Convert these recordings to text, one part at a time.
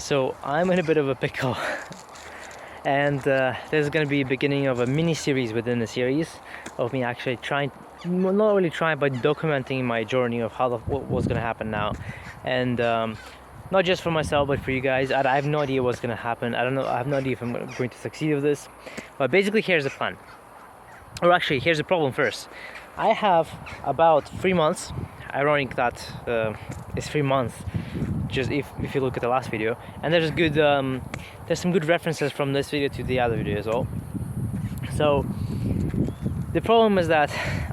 So I'm in a bit of a pickle, and there's going to be a beginning of a mini series within the series of me actually trying, not really trying, but documenting my journey of what was going to happen now, and not just for myself but for you guys. I have no idea what's going to happen. I don't know. I have no idea if I'm going to succeed with this, but basically here's the plan. Or actually, here's the problem first. I have about 3 months. Ironic that it's 3 months. Just if you look at the last video, and there's some good references from this video to the other video as well. So the problem is that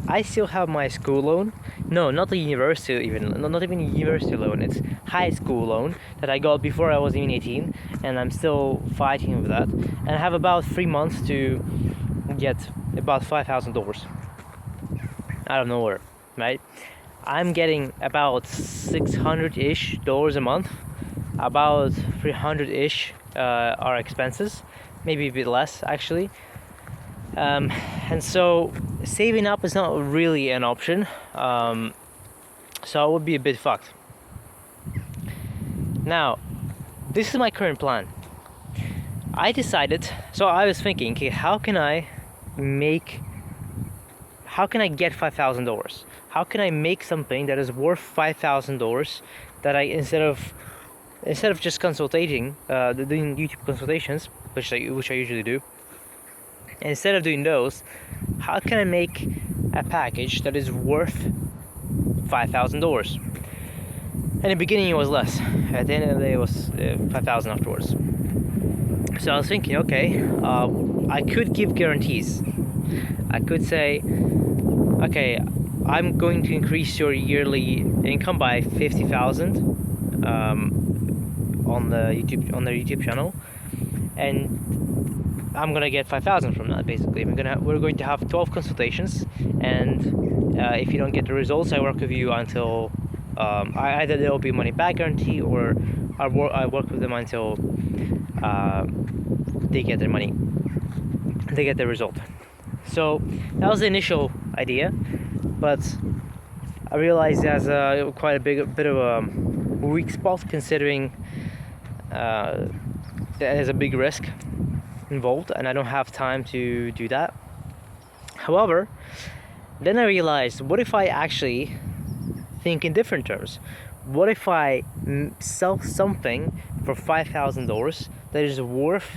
I still have my school loan. No, not the university, not even a university loan. It's high school loan that I got before I was even 18, and I'm still fighting with that. And I have about 3 months to get about $5,000 out of nowhere, right? I'm getting about $600-ish a month. About 300-ish are expenses, maybe a bit less actually. And so saving up is not really an option. So I would be a bit fucked. Now, this is my current plan. I decided, so I was thinking, okay, how can I get $5,000? How can I make something that is worth $5,000 that I, instead of just doing YouTube consultations, which I usually do, instead of doing those, how can I make a package that is worth $5,000? In the beginning it was less. At the end of the day it was 5,000 afterwards. So I was thinking, okay, I could give guarantees. I could say, okay, I'm going to increase your yearly income by 50,000 on the YouTube channel, and I'm gonna get 5,000 from that. Basically, we're going to have 12 consultations, and if you don't get the results, I work with you until either there will be money back guarantee, or I work with them until they get their money, they get the result. So that was the initial idea, but I realized there's quite a bit of a weak spot, considering there's a big risk involved and I don't have time to do that. However, then I realized, what if I actually think in different terms? What if I sell something for $5,000 that is worth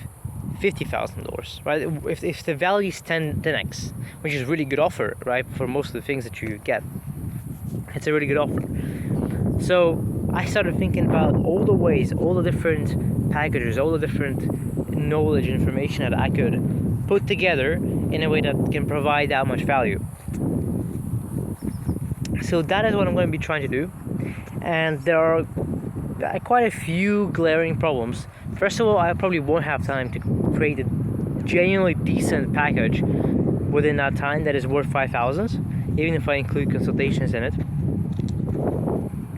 $50,000, right? If the value is 10x, which is a really good offer, right? For most of the things that you get, it's a really good offer. So I started thinking about all the ways, all the different packages, all the different knowledge, information that I could put together in a way that can provide that much value. So that is what I'm going to be trying to do, and there are quite a few glaring problems. First of all, I probably won't have time to create a genuinely decent package within that time that is worth 5,000, even if I include consultations in it.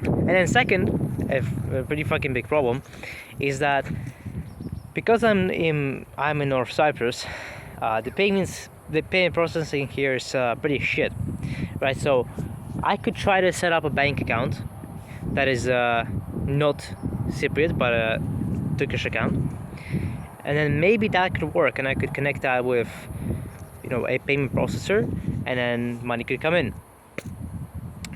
And then second, a pretty fucking big problem, is that because I'm in North Cyprus, the payment processing here is pretty shit, right? So I could try to set up a bank account that is not Cypriot but a Turkish account, and then maybe that could work, and I could connect that with, a payment processor, and then money could come in.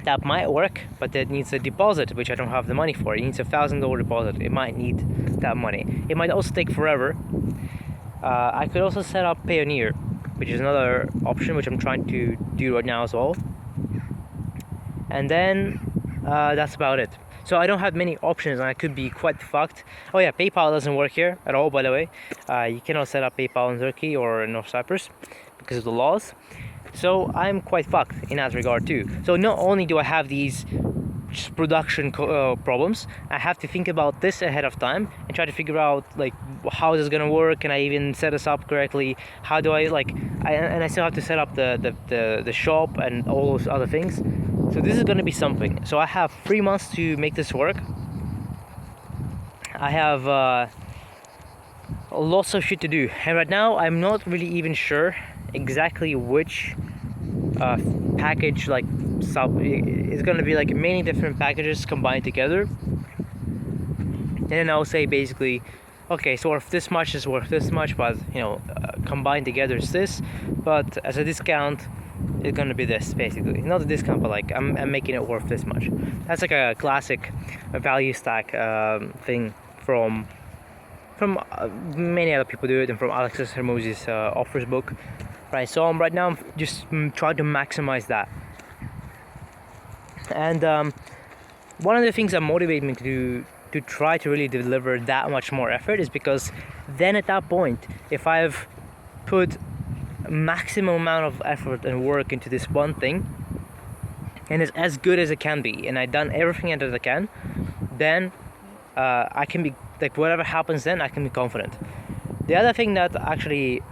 That might work, but that needs a deposit, which I don't have the money for. It needs $1,000 deposit. It might need that money. It might also take forever. I could also set up Payoneer, which is another option which I'm trying to do right now as well. And then that's about it. So I don't have many options, and I could be quite fucked. Oh yeah, PayPal doesn't work here at all, by the way. You cannot set up PayPal in Turkey or in North Cyprus because of the laws. So I'm quite fucked in that regard too. So not only do I have these production problems, I have to think about this ahead of time and try to figure out, like, how is this gonna work? Can I even set this up correctly? How do I and I still have to set up the shop and all those other things. So this is gonna be something. So I have 3 months to make this work. I have lots of shit to do, and right now I'm not really even sure exactly which package is gonna be, like, many different packages combined together. and then I'll say basically, okay, so if this much is worth this much, but combined together is this, but as a discount it's gonna be this, basically. Not a discount, but like I'm making it worth this much. That's like a classic value stack thing from many other people do it, and from Alexis Hermosi's offers book, right? So right now I'm just trying to maximize that. And one of the things that motivate me to try to really deliver that much more effort is because then at that point, if I've put maximum amount of effort and work into this one thing, and it's as good as it can be, and I've done everything that I can, then I can be like, whatever happens then, I can be confident. The other thing that actually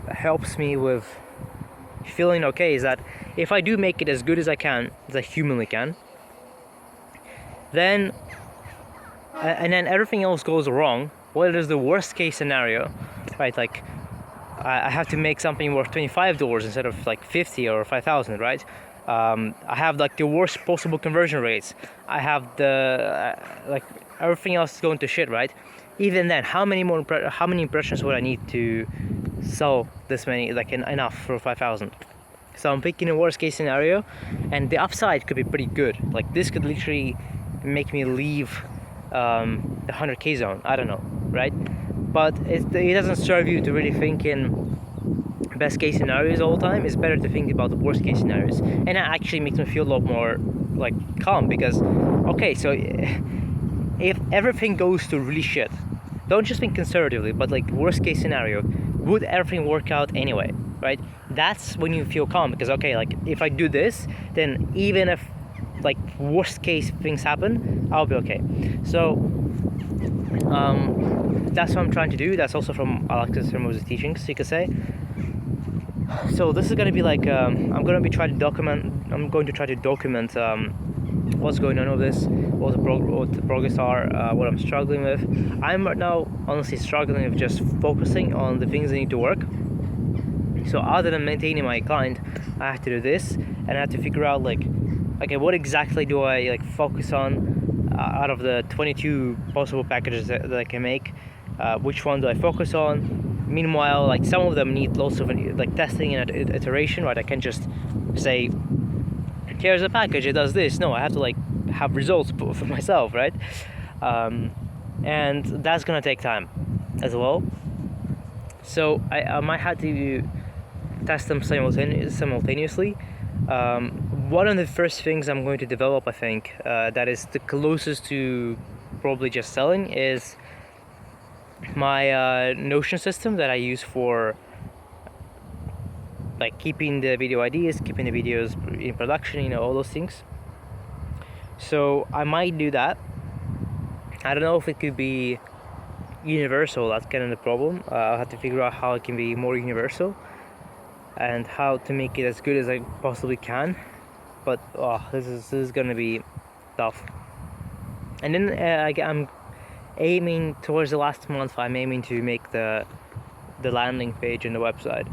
helps me with feeling okay is that if I do make it as good as I can, as I humanly can, then and then everything else goes wrong, what is the worst case scenario, right? Like I have to make something worth $25 instead of like 50 or 5,000, right? I have like the worst possible conversion rates. I have the like everything else is going to shit, right? Even then, how many impressions would I need to sell this many, like enough for 5,000? So I'm picking a worst case scenario, and the upside could be pretty good. Like this could literally make me leave the 100k zone. I don't know, right? But it doesn't serve you to really think in best case scenarios all the time. It's better to think about the worst case scenarios, and that actually makes me feel a lot more like calm, because okay, so if everything goes to really shit, don't just think conservatively, but like worst case scenario, would everything work out anyway, right? That's when you feel calm, because okay, like if I do this, then even if like worst case things happen, I'll be okay. So that's what I'm trying to do. That's also from Alexis Hermosi's teachings, you could say. So this is going to be like I'm going to try to document what's going on with this, what the progress are, what I'm struggling with. I'm right now honestly struggling with just focusing on the things that need to work. So other than maintaining my client, I have to do this, and I have to figure out like, okay, what exactly do I like focus on out of the 22 possible packages that I can make? Which one do I focus on? Meanwhile, like some of them need lots of like testing and iteration, right? I can't just say, here's a package, it does this. No, I have to like have results for myself, right? And that's gonna take time as well. So I might have to test them simultaneously. One of the first things I'm going to develop, I think, that is the closest to probably just selling, is my Notion system that I use for like keeping the video ideas, keeping the videos in production, all those things. So I might do that. I don't know if it could be universal. That's kind of the problem. I'll have to figure out how it can be more universal and how to make it as good as I possibly can. But this is gonna be tough. And then I'm aiming towards the last month. I'm aiming to make the landing page on the website,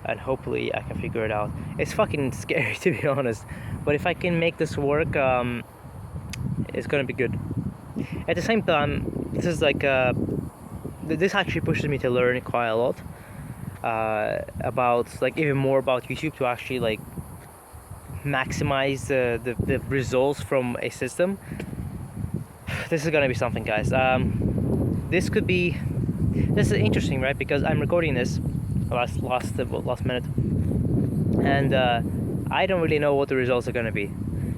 and hopefully I can figure it out. It's fucking scary, to be honest, but if I can make this work, it's gonna be good. At the same time, this is like this actually pushes me to learn quite a lot about like even more about YouTube, to actually like maximize the results from a system. This is gonna be something, guys. This is interesting, right? Because I'm recording this last minute, and I don't really know what the results are gonna be,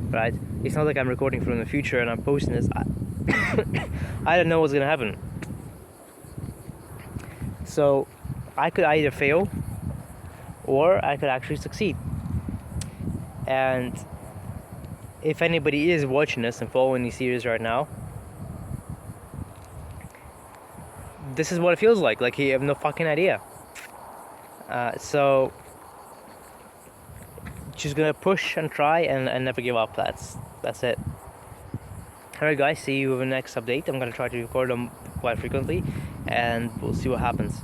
right? It's not like I'm recording from the future and I'm posting this. I don't know what's gonna happen. So I could either fail or I could actually succeed. And if anybody is watching this and following these series right now, this is what it feels like. Like you have no fucking idea. So just gonna push and try and never give up. That's it. Alright guys, see you with the next update. I'm gonna try to record them quite frequently, and we'll see what happens.